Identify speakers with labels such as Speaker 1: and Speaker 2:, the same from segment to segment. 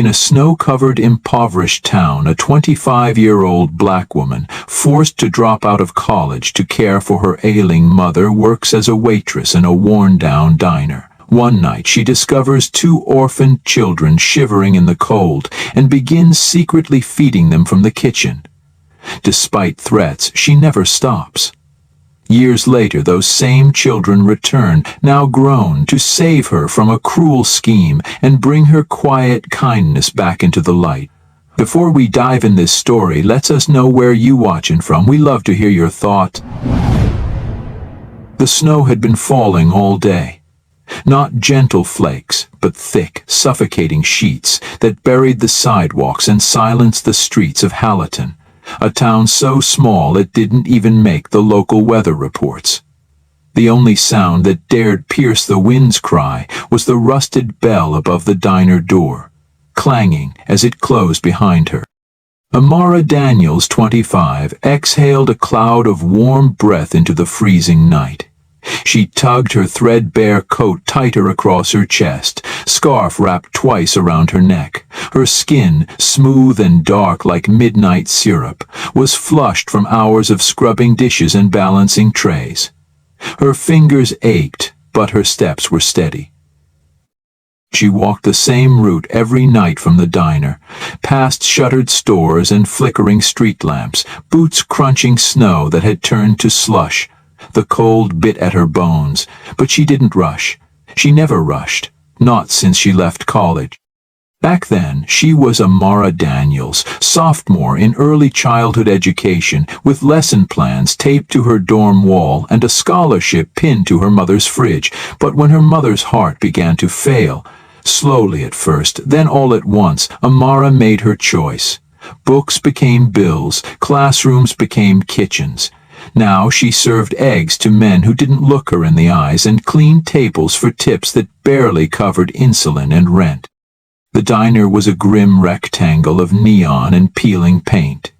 Speaker 1: In a snow-covered, impoverished town, a 25-year-old black woman, forced to drop out of college to care for her ailing mother, works as a waitress in a worn-down diner. One night she discovers two orphaned children shivering in the cold and begins secretly feeding them from the kitchen. Despite threats, she never stops. Years later, those same children return, now grown, to save her from a cruel scheme and bring her quiet kindness back into the light. Before we dive in this story, let us know where you watching from. We love to hear your thoughts. The snow had been falling all day. Not gentle flakes, but thick, suffocating sheets that buried the sidewalks and silenced the streets of Hallaton, a town so small it didn't even make the local weather reports. The only sound that dared pierce the wind's cry was the rusted bell above the diner door, clanging as it closed behind her. Amara Daniels, 25, exhaled a cloud of warm breath into the freezing night. She tugged her threadbare coat tighter across her chest, scarf wrapped twice around her neck. Her skin, smooth and dark like midnight syrup, was flushed from hours of scrubbing dishes and balancing trays. Her fingers ached, but her steps were steady. She walked the same route every night from the diner, past shuttered stores and flickering street lamps, boots crunching snow that had turned to slush. The cold bit at her bones, but she didn't rush. She never rushed, not since she left college. Back then, she was Amara Daniels, sophomore in early childhood education, with lesson plans taped to her dorm wall and a scholarship pinned to her mother's fridge. But when her mother's heart began to fail, slowly at first, then all at once, Amara made her choice. Books became bills, classrooms became kitchens. Now she served eggs to men who didn't look her in the eyes and cleaned tables for tips that barely covered insulin and rent. The diner was a grim rectangle of neon and peeling paint.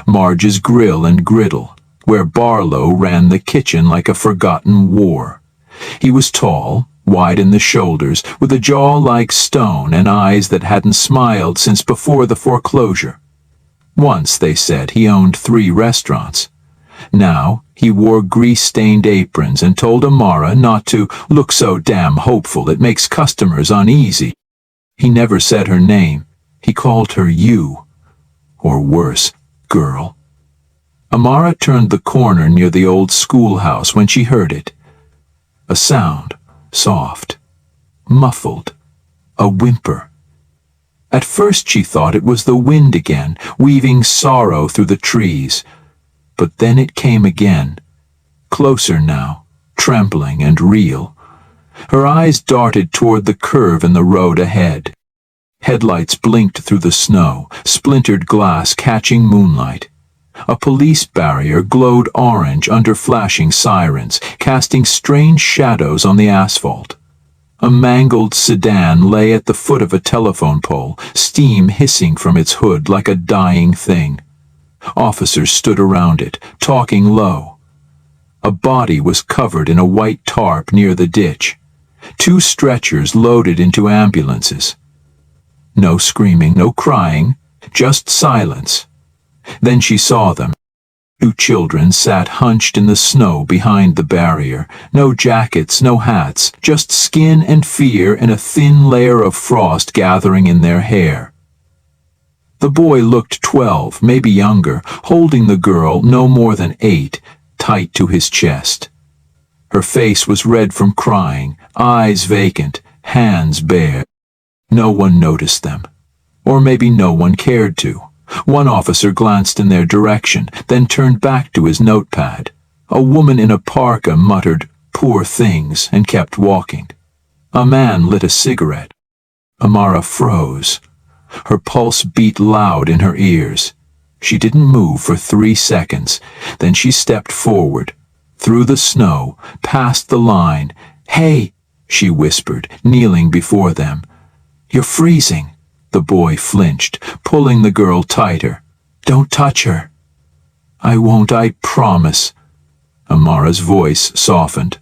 Speaker 1: Marge's grill and griddle, where Barlow ran the kitchen like a forgotten war. He was tall, wide in the shoulders, with a jaw like stone and eyes that hadn't smiled since before the foreclosure. Once, they said, he owned 3 restaurants. Now, he wore grease-stained aprons and told Amara not to look so damn hopeful, it makes customers uneasy. He never said her name. He called her you. Or worse, girl. Amara turned the corner near the old schoolhouse when she heard it. A sound, soft, muffled, a whimper. At first she thought it was the wind again, weaving sorrow through the trees. But then it came again, closer now, trembling and real. Her eyes darted toward the curve in the road ahead. Headlights blinked through the snow, splintered glass catching moonlight. A police barrier glowed orange under flashing sirens, casting strange shadows on the asphalt. A mangled sedan lay at the foot of a telephone pole, steam hissing from its hood like a dying thing. Officers stood around it, talking low. A body was covered in a white tarp near the ditch. 2 stretchers loaded into ambulances. No screaming, no crying, just silence. Then she saw them. 2 children sat hunched in the snow behind the barrier. No jackets, no hats, just skin and fear and a thin layer of frost gathering in their hair. The boy looked 12, maybe younger, holding the girl, no more than 8, tight to his chest. Her face was red from crying, eyes vacant, hands bare. No one noticed them. Or maybe no one cared to. One officer glanced in their direction, then turned back to his notepad. A woman in a parka muttered, "Poor things," and kept walking. A man lit a cigarette. Amara froze. Her pulse beat loud in her ears. She didn't move for 3 seconds. Then she stepped forward, through the snow, past the line. "Hey," she whispered, kneeling before them. "You're freezing." The boy flinched, pulling the girl tighter. "Don't touch her." "I won't, I promise." Amara's voice softened.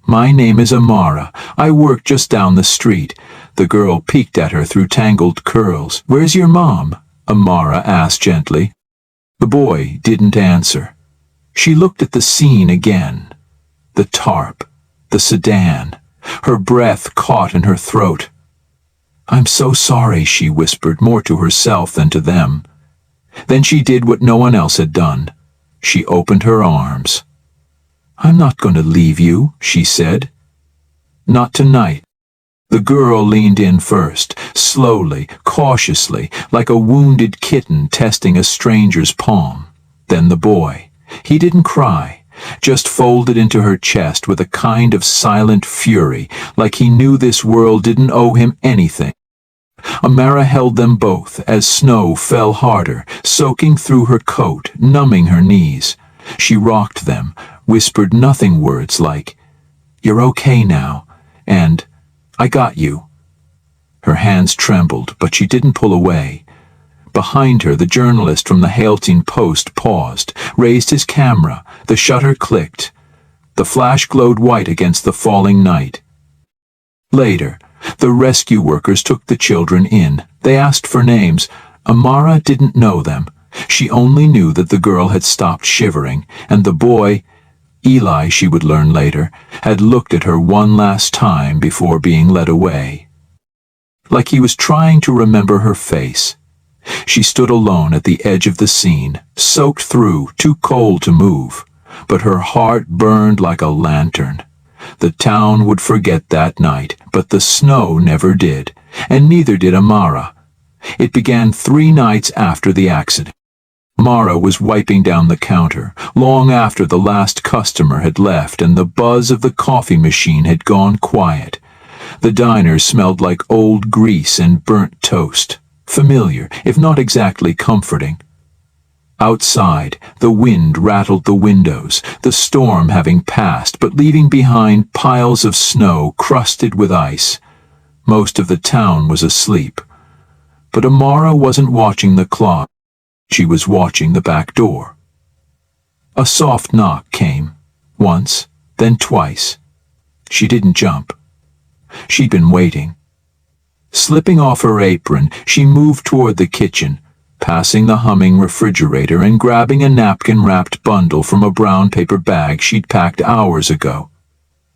Speaker 1: "My name is Amara. I work just down the street. The girl peeked at her through tangled curls. "Where's your mom?" Amara asked gently. The boy didn't answer. She looked at the scene again. The tarp, the sedan, her breath caught in her throat. "I'm so sorry," she whispered, more to herself than to them. Then she did what no one else had done. She opened her arms. "I'm not going to leave you," she said. "Not tonight." The girl leaned in first, slowly, cautiously, like a wounded kitten testing a stranger's palm. Then the boy. He didn't cry, just folded into her chest with a kind of silent fury, like he knew this world didn't owe him anything. Amara held them both as snow fell harder, soaking through her coat, numbing her knees. She rocked them, whispered nothing words like, "You're okay now," and "I got you." Her hands trembled, but she didn't pull away. Behind her, the journalist from the Hailteen Post paused, raised his camera. The shutter clicked. The flash glowed white against the falling night. Later, the rescue workers took the children in. They asked for names. Amara didn't know them. She only knew that the girl had stopped shivering, and the boy, Eli, she would learn later, had looked at her one last time before being led away. Like he was trying to remember her face. She stood alone at the edge of the scene, soaked through, too cold to move, but her heart burned like a lantern. The town would forget that night, but the snow never did, and neither did Amara. It began 3 nights after the accident. Amara was wiping down the counter, long after the last customer had left and the buzz of the coffee machine had gone quiet. The diner smelled like old grease and burnt toast, familiar, if not exactly comforting. Outside, the wind rattled the windows, the storm having passed but leaving behind piles of snow crusted with ice. Most of the town was asleep. But Amara wasn't watching the clock. She was watching the back door. A soft knock came, once, then twice. She didn't jump. She'd been waiting. Slipping off her apron, she moved toward the kitchen, passing the humming refrigerator and grabbing a napkin-wrapped bundle from a brown paper bag she'd packed hours ago.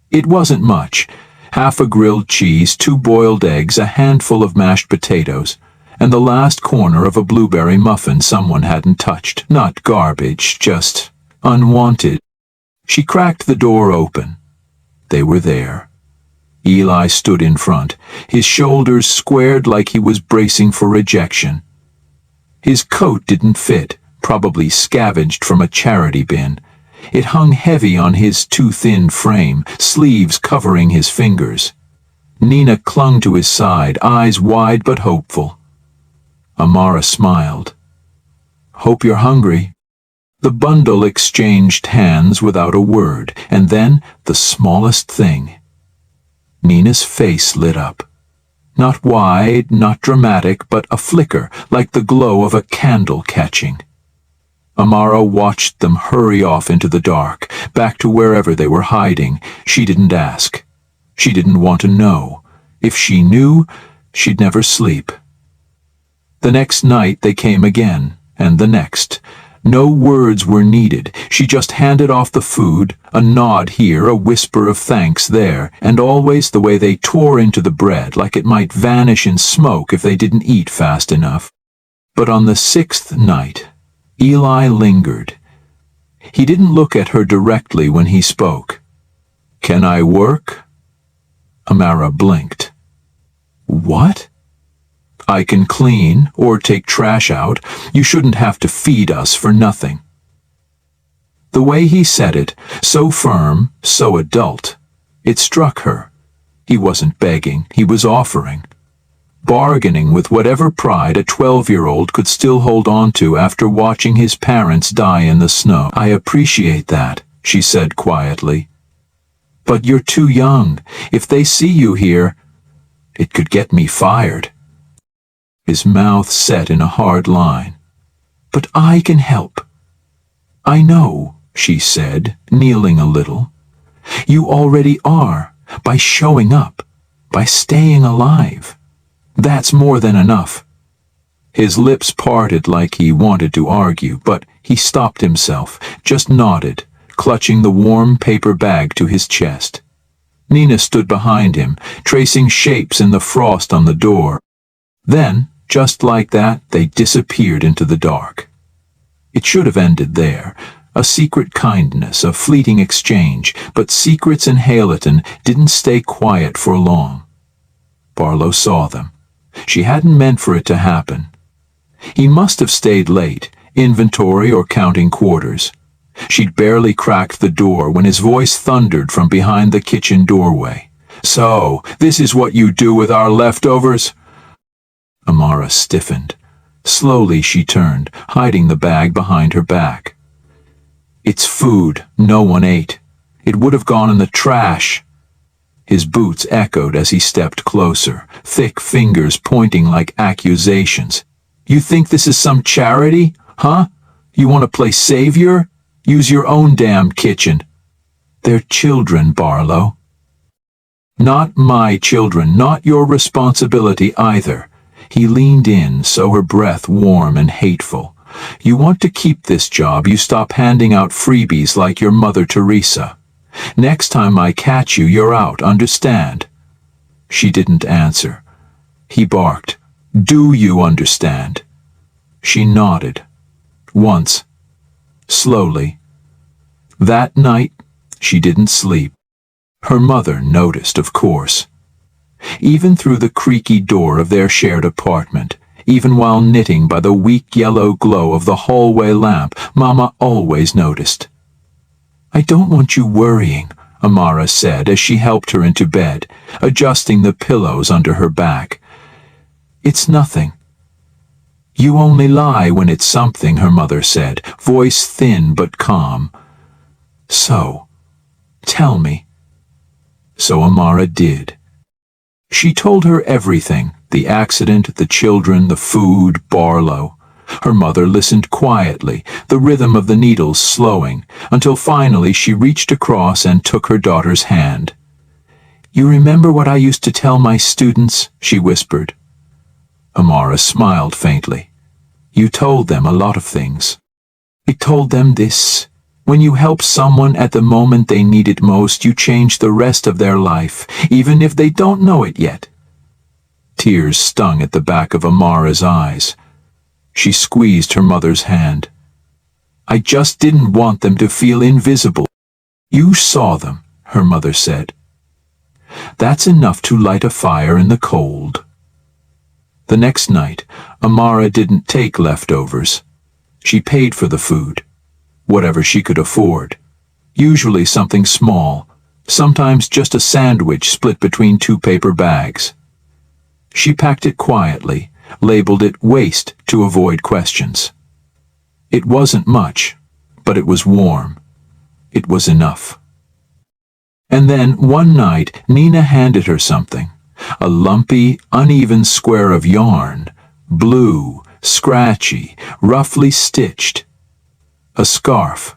Speaker 1: It wasn't much. Half a grilled cheese, 2 boiled eggs, a handful of mashed potatoes, and the last corner of a blueberry muffin someone hadn't touched. Not garbage, just unwanted. She cracked the door open. They were there. Eli stood in front, his shoulders squared like he was bracing for rejection. His coat didn't fit, probably scavenged from a charity bin. It hung heavy on his too thin frame, sleeves covering his fingers. Nina clung to his side, eyes wide but hopeful. Amara smiled. "Hope you're hungry." The bundle exchanged hands without a word, and then the smallest thing. Nina's face lit up. Not wide, not dramatic, but a flicker, like the glow of a candle catching. Amara watched them hurry off into the dark, back to wherever they were hiding. She didn't ask. She didn't want to know. If she knew, she'd never sleep. The next night they came again, and the next. No words were needed. She just handed off the food, a nod here, a whisper of thanks there, and always the way they tore into the bread, like it might vanish in smoke if they didn't eat fast enough. But on the 6th night, Eli lingered. He didn't look at her directly when he spoke. "Can I work?" Amara blinked. "What?" "I can clean or take trash out. You shouldn't have to feed us for nothing." The way he said it, so firm, so adult, it struck her. He wasn't begging, he was offering. Bargaining with whatever pride a 12-year-old could still hold on to after watching his parents die in the snow. "I appreciate that," she said quietly. "But you're too young. If they see you here, it could get me fired." His mouth set in a hard line. "But I can help." "I know," she said, kneeling a little. "You already are, by showing up, by staying alive. That's more than enough." His lips parted like he wanted to argue, but he stopped himself, just nodded, clutching the warm paper bag to his chest. Nina stood behind him, tracing shapes in the frost on the door. Then, just like that, they disappeared into the dark. It should have ended there, a secret kindness, a fleeting exchange, but secrets in Hayleton didn't stay quiet for long. Barlow saw them. She hadn't meant for it to happen. He must have stayed late, inventory or counting quarters. She'd barely cracked the door when his voice thundered from behind the kitchen doorway. "So, this is what you do with our leftovers?" Amara stiffened. Slowly she turned, hiding the bag behind her back. "It's food no one ate. It would have gone in the trash." His boots echoed as he stepped closer, thick fingers pointing like accusations. "You think this is some charity, huh? You want to play savior? Use your own damn kitchen." "They're children, Barlow." "Not my children, not your responsibility either." He leaned in, so her breath warm and hateful. "You want to keep this job, you stop handing out freebies like your Mother Teresa. Next time I catch you, you're out, understand?" She didn't answer. He barked, "Do you understand?" She nodded. Once. Slowly. That night, she didn't sleep. Her mother noticed, of course. Even through the creaky door of their shared apartment, even while knitting by the weak yellow glow of the hallway lamp, Mama always noticed. "I don't want you worrying," Amara said as she helped her into bed, adjusting the pillows under her back. "It's nothing." "You only lie when it's something," her mother said, voice thin but calm. "So, tell me." So Amara did. She told her everything, the accident, the children, the food, Barlow. Her mother listened quietly, the rhythm of the needles slowing, until finally she reached across and took her daughter's hand. "You remember what I used to tell my students?" she whispered. Amara smiled faintly. "You told them a lot of things." "I told them this. When you help someone at the moment they need it most, you change the rest of their life, even if they don't know it yet." Tears stung at the back of Amara's eyes. She squeezed her mother's hand. "I just didn't want them to feel invisible." "You saw them," her mother said. "That's enough to light a fire in the cold." The next night, Amara didn't take leftovers. She paid for the food, whatever she could afford. Usually something small, sometimes just a sandwich split between two paper bags. She packed it quietly, labeled it waste to avoid questions. It wasn't much, but it was warm. It was enough. And then, one night, Nina handed her something. A lumpy, uneven square of yarn, blue, scratchy, roughly stitched. A scarf.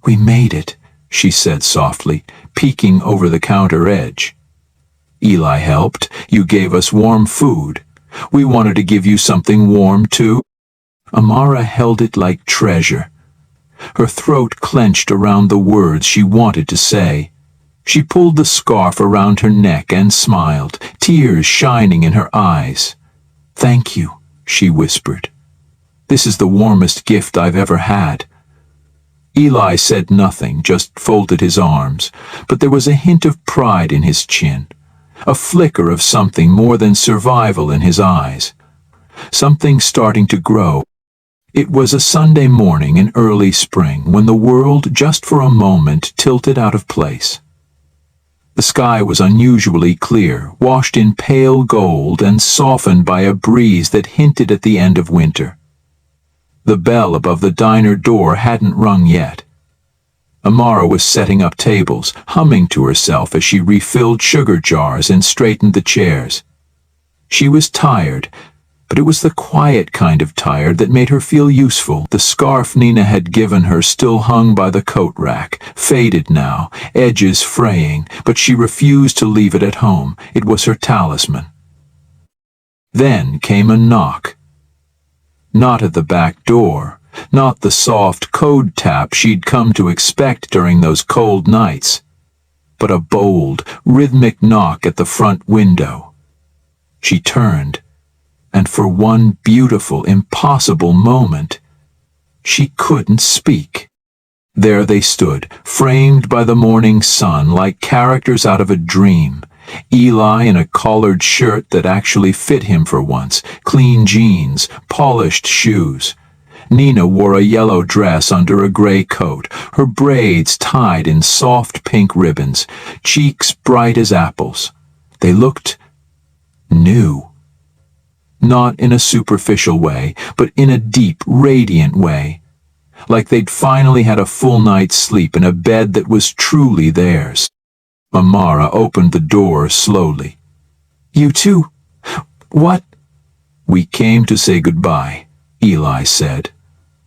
Speaker 1: "We made it," she said softly, peeking over the counter edge. "Eli helped. You gave us warm food. We wanted to give you something warm, too." Amara held it like treasure. Her throat clenched around the words she wanted to say. She pulled the scarf around her neck and smiled, tears shining in her eyes. "Thank you," she whispered. "This is the warmest gift I've ever had." Eli said nothing, just folded his arms, but there was a hint of pride in his chin, a flicker of something more than survival in his eyes, something starting to grow. It was a Sunday morning in early spring when the world, just for a moment, tilted out of place. The sky was unusually clear, washed in pale gold and softened by a breeze that hinted at the end of winter. The bell above the diner door hadn't rung yet. Amara was setting up tables, humming to herself as she refilled sugar jars and straightened the chairs. She was tired, But it was the quiet kind of tired that made her feel useful. The scarf Nina had given her still hung by the coat rack, faded now, edges fraying, but she refused to leave it at home. It was her talisman. Then came a knock. Not at the back door, not the soft code tap she'd come to expect during those cold nights, but a bold, rhythmic knock at the front window. She turned, and for one beautiful, impossible moment, she couldn't speak. There they stood, framed by the morning sun like characters out of a dream. Eli in a collared shirt that actually fit him for once, clean jeans, polished shoes. Nina wore a yellow dress under a gray coat, her braids tied in soft pink ribbons, cheeks bright as apples. They looked new. Not in a superficial way, but in a deep, radiant way. Like they'd finally had a full night's sleep in a bed that was truly theirs. Amara opened the door slowly. "You too? What?" "We came to say goodbye," Eli said.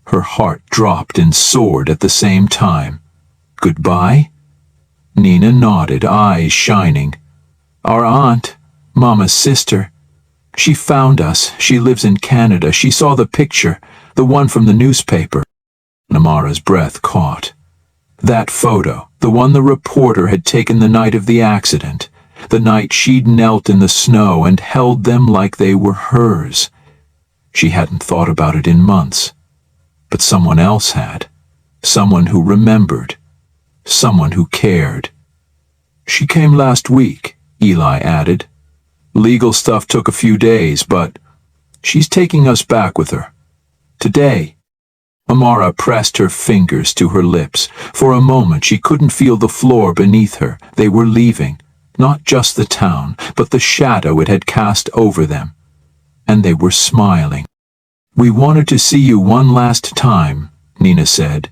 Speaker 1: Her heart dropped and soared at the same time. "Goodbye?" Nina nodded, eyes shining. "Our aunt, Mama's sister. She found us. She lives in Canada. She saw the picture, the one from the newspaper." Amara's breath caught. That photo, the one the reporter had taken the night of the accident, the night she'd knelt in the snow and held them like they were hers. She hadn't thought about it in months, but someone else had. Someone who remembered. Someone who cared. "She came last week," Eli added. "Legal stuff took a few days, but she's taking us back with her. Today." Amara pressed her fingers to her lips. For a moment she couldn't feel the floor beneath her. They were leaving, not just the town, but the shadow it had cast over them. And they were smiling. "We wanted to see you one last time," Nina said.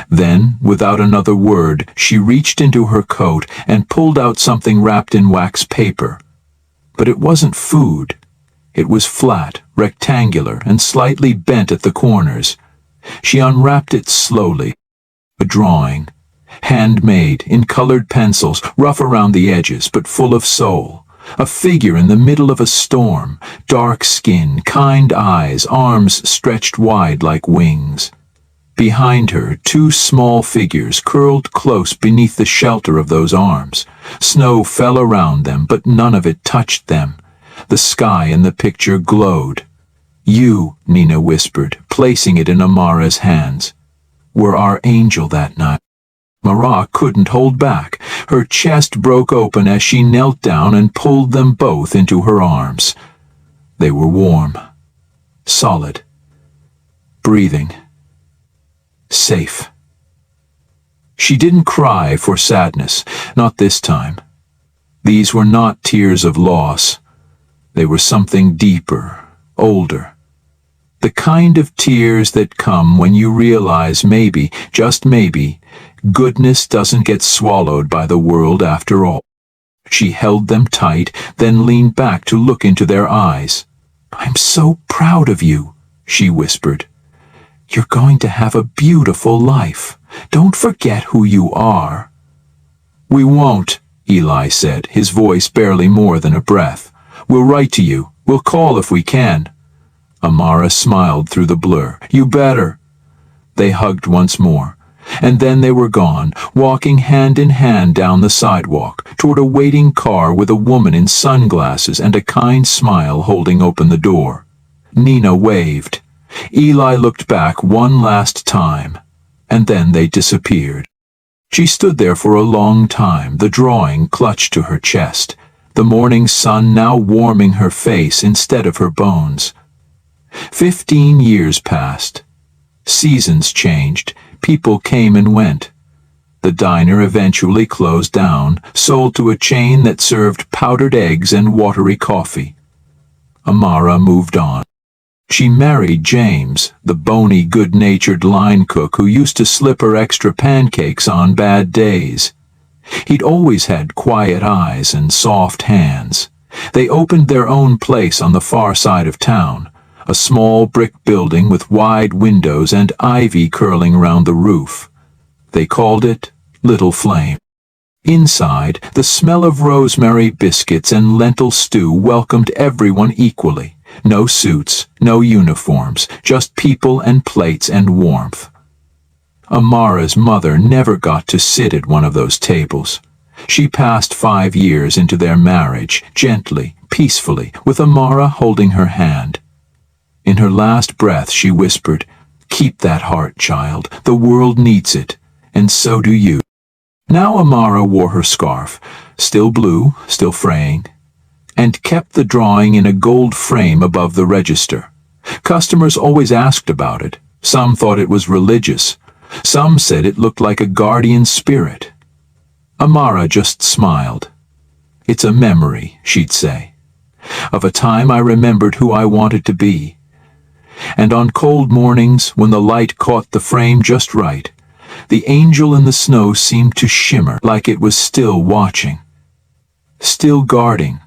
Speaker 1: Then, without another word, she reached into her coat and pulled out something wrapped in wax paper. But it wasn't food. It was flat, rectangular, and slightly bent at the corners. She unwrapped it slowly. A drawing, handmade, in colored pencils, rough around the edges, but full of soul. A figure in the middle of a storm, dark skin, kind eyes, arms stretched wide like wings. Behind her, two small figures curled close beneath the shelter of those arms. Snow fell around them, but none of it touched them. The sky in the picture glowed. "You," Nina whispered, placing it in Amara's hands, "were our angel that night." Amara couldn't hold back. Her chest broke open as she knelt down and pulled them both into her arms. They were warm, solid, breathing, safe. She didn't cry for sadness, not this time. These were not tears of loss. They were something deeper, older. The kind of tears that come when you realize maybe, just maybe, goodness doesn't get swallowed by the world after all. She held them tight, then leaned back to look into their eyes. "I'm so proud of you," she whispered. "You're going to have a beautiful life. Don't forget who you are." "We won't," Eli said, his voice barely more than a breath. "We'll write to you. We'll call if we can." Amara smiled through the blur. "You better." They hugged once more, and then they were gone, walking hand in hand down the sidewalk, toward a waiting car with a woman in sunglasses and a kind smile holding open the door. Nina waved. Eli looked back one last time, and then they disappeared. She stood there for a long time, the drawing clutched to her chest, the morning sun now warming her face instead of her bones. 15 years passed. Seasons changed. People came and went. The diner eventually closed down, sold to a chain that served powdered eggs and watery coffee. Amara moved on. She married James, the bony, good-natured line cook who used to slip her extra pancakes on bad days. He'd always had quiet eyes and soft hands. They opened their own place on the far side of town, a small brick building with wide windows and ivy curling round the roof. They called it Little Flame. Inside, the smell of rosemary biscuits and lentil stew welcomed everyone equally. No suits, no uniforms, just people and plates and warmth. Amara's mother never got to sit at one of those tables. She passed 5 years into their marriage, gently, peacefully, with Amara holding her hand. In her last breath she whispered, "Keep that heart, child. The world needs it, and so do you." Now Amara wore her scarf, still blue, still fraying, and kept the drawing in a gold frame above the register. Customers always asked about it. Some thought it was religious. Some said it looked like a guardian spirit. Amara just smiled. "It's a memory," she'd say, "of a time I remembered who I wanted to be." And on cold mornings, when the light caught the frame just right, the angel in the snow seemed to shimmer like it was still watching, still guarding,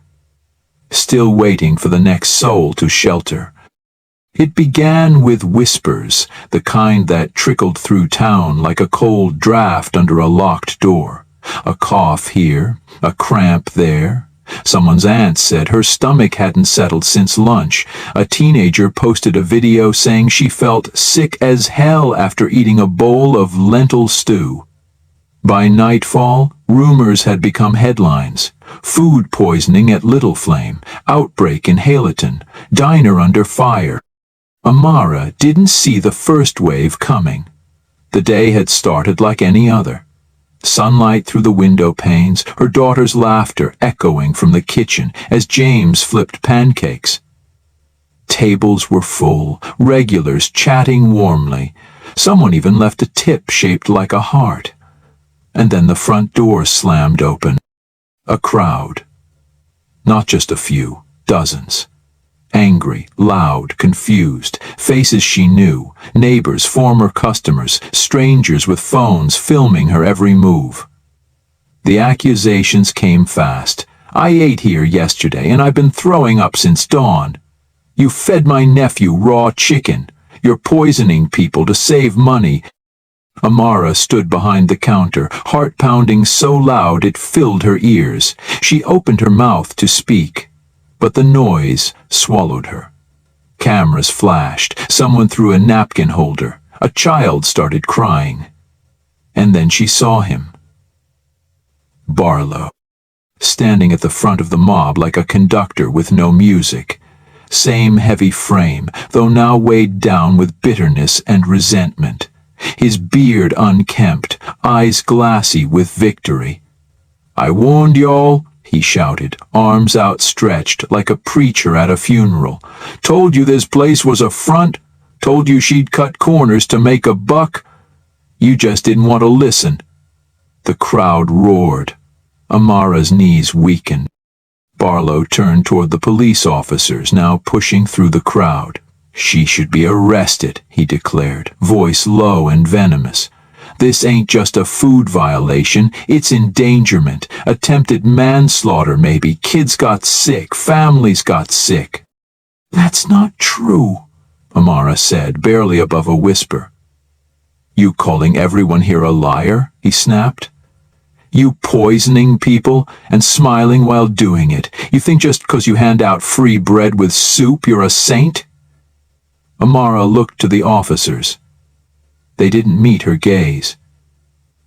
Speaker 1: still waiting for the next soul to shelter. It began with whispers, the kind that trickled through town like a cold draft under a locked door. A cough here, a cramp there. Someone's aunt said her stomach hadn't settled since lunch. A teenager posted a video saying she felt sick as hell after eating a bowl of lentil stew. By nightfall, rumors had become headlines. Food poisoning at Little Flame, outbreak in Hayleton, diner under fire. Amara didn't see the first wave coming. The day had started like any other. Sunlight through the window panes, her daughter's laughter echoing from the kitchen as James flipped pancakes. Tables were full, regulars chatting warmly. Someone even left a tip shaped like a heart. And then the front door slammed open. A crowd. Not just a few, dozens. Angry, loud, confused, faces she knew, neighbors, former customers, strangers with phones filming her every move. The accusations came fast. "I ate here yesterday and I've been throwing up since dawn. You fed my nephew raw chicken. You're poisoning people to save money." Amara stood behind the counter, heart pounding so loud it filled her ears. She opened her mouth to speak, but the noise swallowed her. Cameras flashed, someone threw a napkin holder, a child started crying. And then she saw him. Barlow, standing at the front of the mob like a conductor with no music. Same heavy frame, though now weighed down with bitterness and resentment. His beard unkempt, eyes glassy with victory. "I warned y'all," he shouted, arms outstretched like a preacher at a funeral. "Told you this place was a front. Told you she'd cut corners to make a buck. You just didn't want to listen." The crowd roared. Amara's knees weakened. Barlow turned toward the police officers now pushing through the crowd. "She should be arrested," he declared, voice low and venomous. "This ain't just a food violation, it's endangerment, attempted manslaughter maybe. Kids got sick, families got sick." "That's not true," Amara said, barely above a whisper. "You calling everyone here a liar?" he snapped. "You poisoning people and smiling while doing it. You think just because you hand out free bread with soup you're a saint?" Amara looked to the officers. They didn't meet her gaze.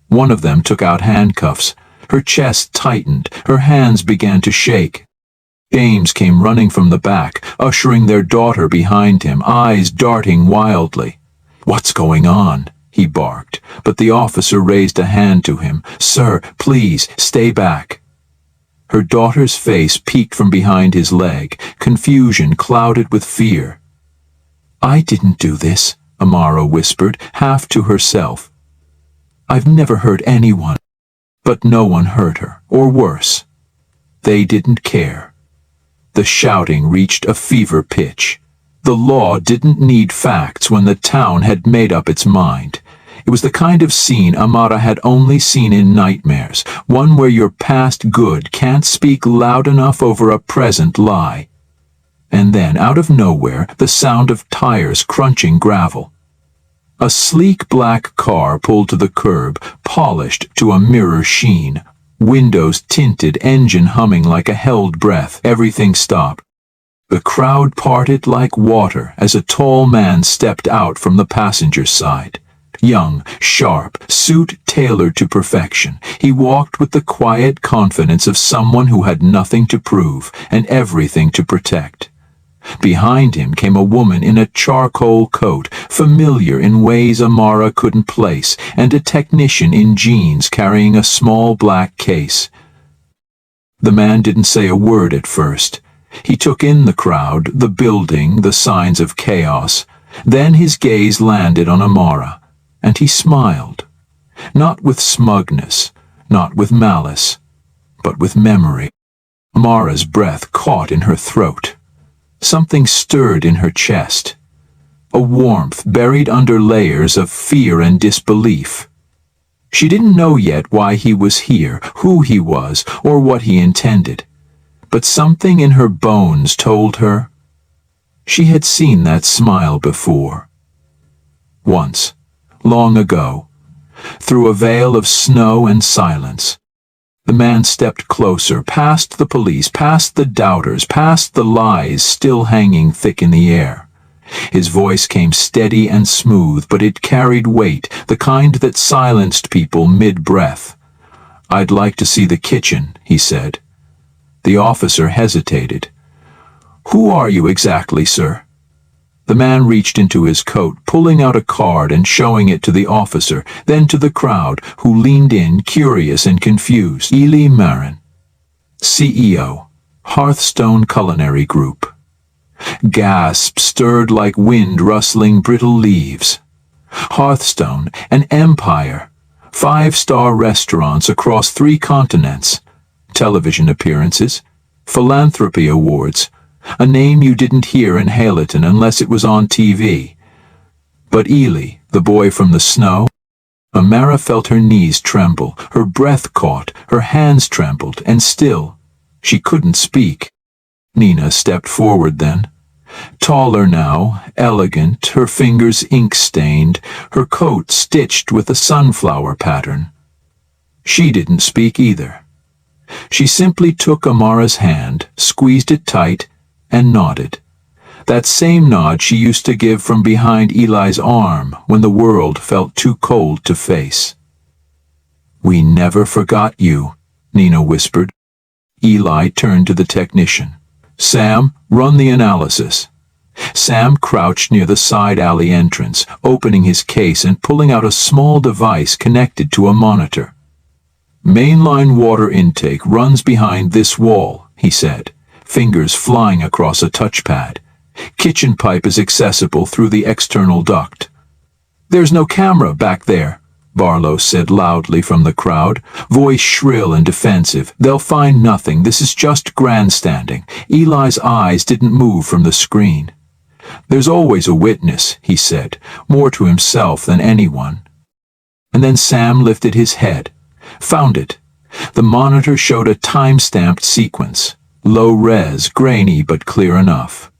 Speaker 1: One of them took out handcuffs. Her chest tightened, her hands began to shake. James came running from the back, ushering their daughter behind him, eyes darting wildly. "What's going on?" he barked, but the officer raised a hand to him. "Sir, please, stay back." Her daughter's face peeked from behind his leg, confusion clouded with fear. "I didn't do this," Amara whispered, half to herself. "I've never hurt anyone." But no one hurt her, or worse. They didn't care. The shouting reached a fever pitch. The law didn't need facts when the town had made up its mind. It was the kind of scene Amara had only seen in nightmares, one where your past good can't speak loud enough over a present lie. And then, out of nowhere, the sound of tires crunching gravel. A sleek black car pulled to the curb, polished to a mirror sheen. Windows tinted, engine humming like a held breath. Everything stopped. The crowd parted like water as a tall man stepped out from the passenger side. Young, sharp, suit tailored to perfection, he walked with the quiet confidence of someone who had nothing to prove and everything to protect. Behind him came a woman in a charcoal coat, familiar in ways Amara couldn't place, and a technician in jeans carrying a small black case. The man didn't say a word at first. He took in the crowd, the building, the signs of chaos. Then his gaze landed on Amara, and he smiled. Not with smugness, not with malice, but with memory. Amara's breath caught in her throat. Something stirred in her chest. A warmth buried under layers of fear and disbelief. She didn't know yet why he was here, who he was, or what he intended. But something in her bones told her she had seen that smile before. Once, long ago, through a veil of snow and silence. The man stepped closer, past the police, past the doubters, past the lies still hanging thick in the air. His voice came steady and smooth, but it carried weight, the kind that silenced people mid-breath. "I'd like to see the kitchen," he said. The officer hesitated. "Who are you exactly, sir?" The man reached into his coat, pulling out a card and showing it to the officer, then to the crowd, who leaned in, curious and confused. "Ely Marin, CEO, Hearthstone Culinary Group." Gasps stirred like wind rustling brittle leaves. Hearthstone, an empire, 5-star restaurants across 3 continents, television appearances, philanthropy awards, a name you didn't hear in Hayleton unless it was on TV. But Ely, the boy from the snow? Amara felt her knees tremble, her breath caught, her hands trembled, and still, she couldn't speak. Nina stepped forward then. Taller now, elegant, her fingers ink-stained, her coat stitched with a sunflower pattern. She didn't speak either. She simply took Amara's hand, squeezed it tight, and nodded. That same nod she used to give from behind Eli's arm when the world felt too cold to face. "We never forgot you," Nina whispered. Eli turned to the technician. "Sam, run the analysis." Sam crouched near the side alley entrance, opening his case and pulling out a small device connected to a monitor. "Mainline water intake runs behind this wall," he said, fingers flying across a touchpad. "Kitchen pipe is accessible through the external duct." "There's no camera back there," Barlow said loudly from the crowd, voice shrill and defensive. "They'll find nothing. This is just grandstanding." Eli's eyes didn't move from the screen. "There's always a witness," he said, more to himself than anyone. And then Sam lifted his head. Found it. The monitor showed a time-stamped sequence. Low-res, grainy but clear enough.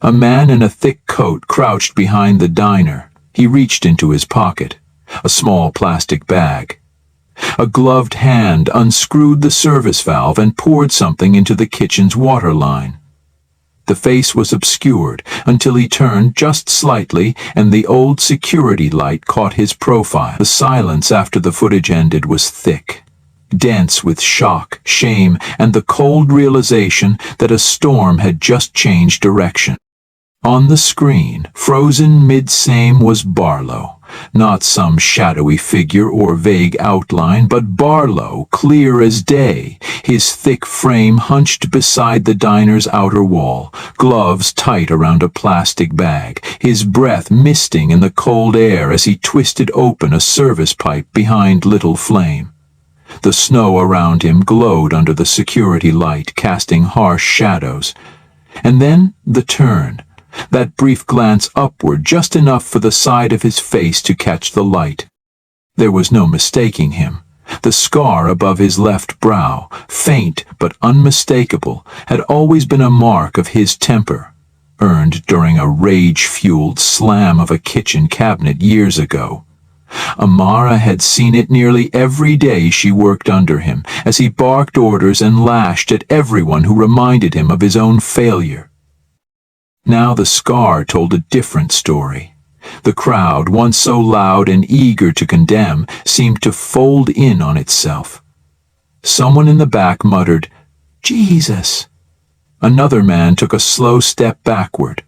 Speaker 1: A man in a thick coat crouched behind the diner. He reached into his pocket. A small plastic bag. A gloved hand unscrewed the service valve and poured something into the kitchen's water line. The face was obscured until he turned just slightly and the old security light caught his profile. The silence after the footage ended was thick, dense with shock, shame, and the cold realization that a storm had just changed direction. On the screen, frozen mid-same, was Barlow. Not some shadowy figure or vague outline, but Barlow, clear as day, his thick frame hunched beside the diner's outer wall, gloves tight around a plastic bag, his breath misting in the cold air as he twisted open a service pipe behind Little Flame. The snow around him glowed under the security light, casting harsh shadows. And then the turn. That brief glance upward, just enough for the side of his face to catch the light. There was no mistaking him. The scar above his left brow, faint but unmistakable, had always been a mark of his temper, earned during a rage-fueled slam of a kitchen cabinet years ago. Amara had seen it nearly every day she worked under him, as he barked orders and lashed at everyone who reminded him of his own failure. Now the scar told a different story. The crowd, once so loud and eager to condemn, seemed to fold in on itself. Someone in the back muttered, "Jesus!" Another man took a slow step backward.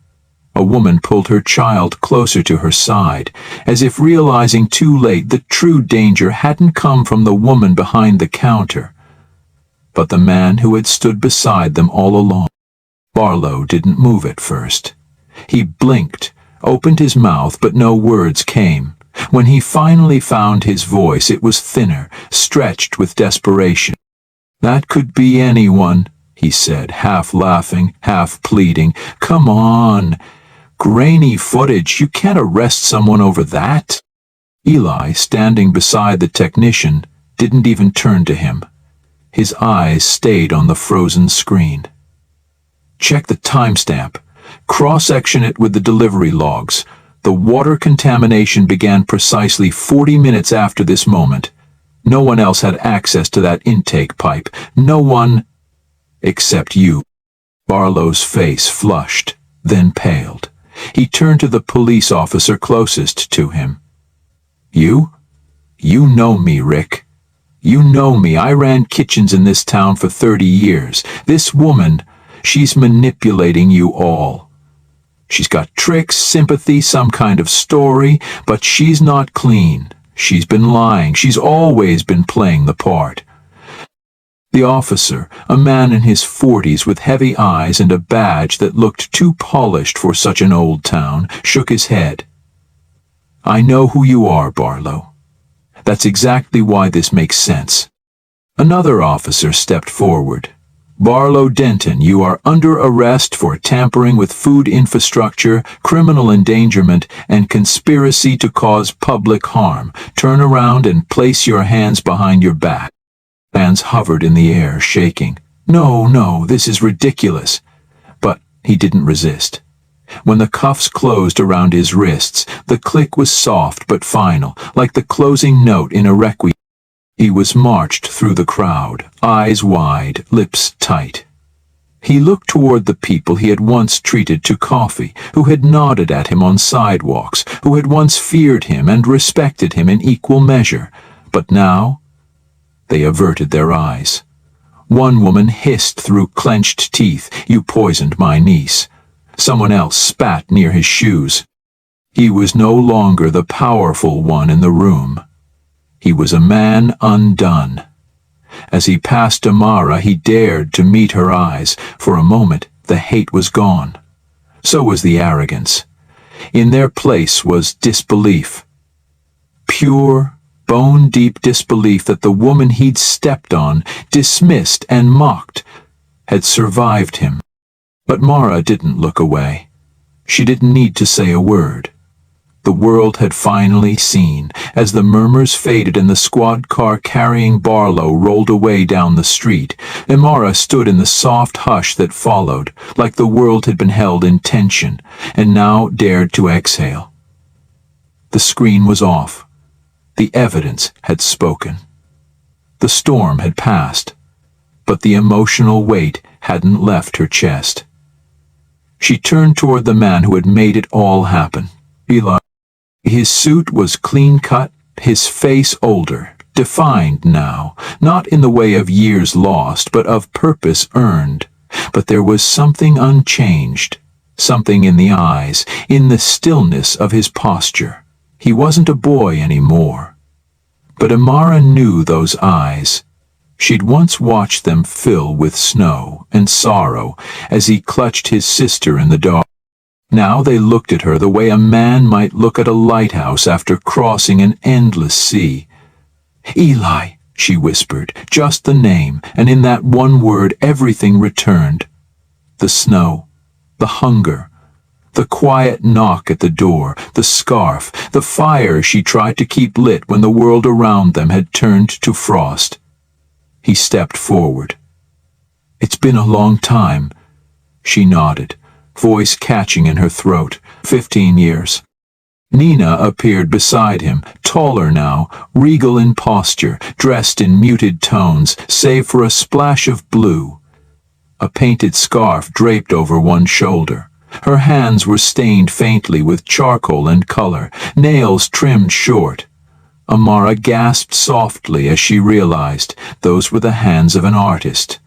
Speaker 1: A woman pulled her child closer to her side, as if realizing too late the true danger hadn't come from the woman behind the counter, but the man who had stood beside them all along. Barlow didn't move at first. He blinked, opened his mouth, but no words came. When he finally found his voice, it was thinner, stretched with desperation. "That could be anyone," he said, half laughing, half pleading. "Come on. Grainy footage, you can't arrest someone over that." Eli, standing beside the technician, didn't even turn to him. His eyes stayed on the frozen screen. "Check the timestamp. Cross-section it with the delivery logs. The water contamination began precisely 40 minutes after this moment. No one else had access to that intake pipe. No one except you." Barlow's face flushed, then paled. He turned to the police officer closest to him. "You? You know me, Rick. You know me. I ran kitchens in this town for 30 years. This woman, she's manipulating you all. She's got tricks, sympathy, some kind of story, but she's not clean. She's been lying. She's always been playing the part." The officer, a man in his 40s with heavy eyes and a badge that looked too polished for such an old town, shook his head. "I know who you are, Barlow. That's exactly why this makes sense." Another officer stepped forward. "Barlow Denton, you are under arrest for tampering with food infrastructure, criminal endangerment, and conspiracy to cause public harm. Turn around and place your hands behind your back." Hands hovered in the air, shaking. No, this is ridiculous." But he didn't resist. When the cuffs closed around his wrists, the click was soft but final, like the closing note in a requiem. He was marched through the crowd, eyes wide, lips tight. He looked toward the people he had once treated to coffee, who had nodded at him on sidewalks, who had once feared him and respected him in equal measure. But now they averted their eyes. One woman hissed through clenched teeth, "You poisoned my niece." Someone else spat near his shoes. He was no longer the powerful one in the room. He was a man undone. As he passed Amara, he dared to meet her eyes. For a moment, the hate was gone. So was the arrogance. In their place was disbelief. Pure, bone-deep disbelief that the woman he'd stepped on, dismissed and mocked, had survived him. But Mara didn't look away. She didn't need to say a word. The world had finally seen, as the murmurs faded and the squad car carrying Barlow rolled away down the street. Mara stood in the soft hush that followed, like the world had been held in tension, and now dared to exhale. The screen was off. The evidence had spoken. The storm had passed, but the emotional weight hadn't left her chest. She turned toward the man who had made it all happen, Eli. His suit was clean-cut, his face older, defined now, not in the way of years lost, but of purpose earned. But there was something unchanged, something in the eyes, in the stillness of his posture. He wasn't a boy anymore. But Amara knew those eyes. She'd once watched them fill with snow and sorrow as he clutched his sister in the dark. Now they looked at her the way a man might look at a lighthouse after crossing an endless sea. "Eli," she whispered, just the name, and in that one word everything returned. The snow, the hunger, The quiet knock at the door, the scarf, the fire she tried to keep lit when the world around them had turned to frost. He stepped forward. "It's been a long time," she nodded, voice catching in her throat. 15 years. Nina appeared beside him, taller now, regal in posture, dressed in muted tones, save for a splash of blue. A painted scarf draped over one shoulder. Her hands were stained faintly with charcoal and color, nails trimmed short. Amara gasped softly as she realized those were the hands of an artist.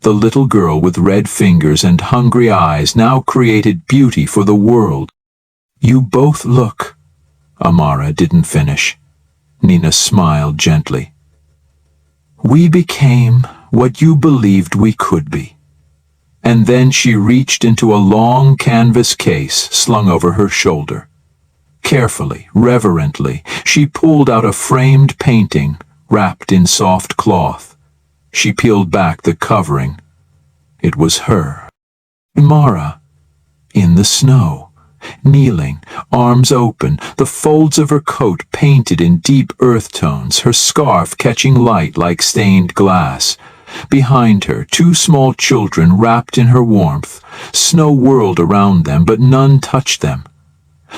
Speaker 1: The little girl with red fingers and hungry eyes now created beauty for the world. "You both look—" Amara didn't finish. Nina smiled gently. "We became what you believed we could be." And then she reached into a long canvas case slung over her shoulder. Carefully, reverently, she pulled out a framed painting wrapped in soft cloth. She peeled back the covering. It was her. Amara, in the snow, kneeling, arms open, the folds of her coat painted in deep earth tones, her scarf catching light like stained glass. Behind her, 2 small children wrapped in her warmth. Snow whirled around them, but none touched them.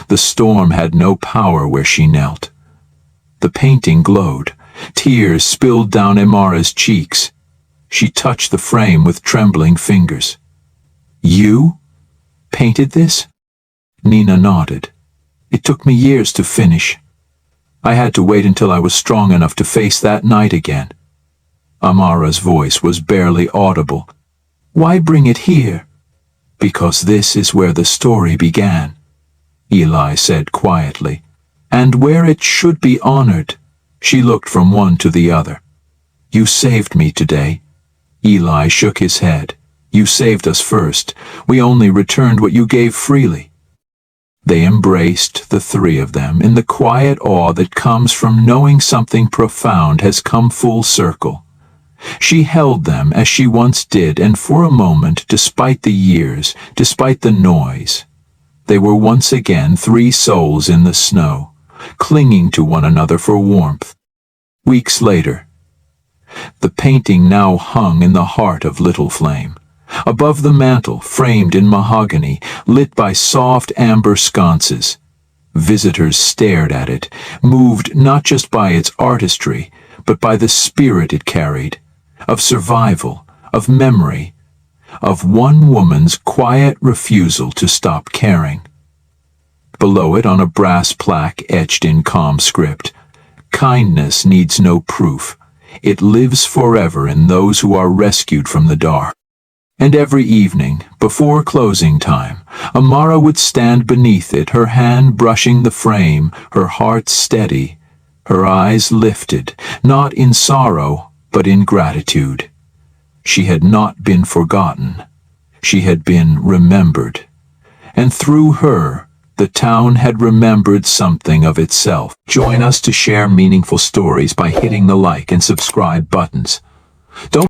Speaker 1: The storm had no power where she knelt. The painting glowed. Tears spilled down Amara's cheeks. She touched the frame with trembling fingers. "You painted this?" Nina nodded. "It took me years to finish. I had to wait until I was strong enough to face that night again." Amara's voice was barely audible. "Why bring it here?" "Because this is where the story began," Eli said quietly, "and where it should be honored." She looked from one to the other. "You saved me today." Eli shook his head. "You saved us first. We only returned what you gave freely." They embraced, the 3 of them, in the quiet awe that comes from knowing something profound has come full circle. She held them as she once did, and for a moment, despite the years, despite the noise, they were once again 3 souls in the snow, clinging to one another for warmth. Weeks later, the painting now hung in the heart of Little Flame. Above the mantel, framed in mahogany, lit by soft amber sconces. Visitors stared at it, moved not just by its artistry, but by the spirit it carried, of survival, of memory, of one woman's quiet refusal to stop caring. Below it, on a brass plaque etched in calm script, "Kindness needs no proof. It lives forever in those who are rescued from the dark." And every evening, before closing time, Amara would stand beneath it, her hand brushing the frame, her heart steady, her eyes lifted, not in sorrow, but in gratitude. She had not been forgotten. She had been remembered. And through her, the town had remembered something of itself. Join us to share meaningful stories by hitting the like and subscribe buttons. Don't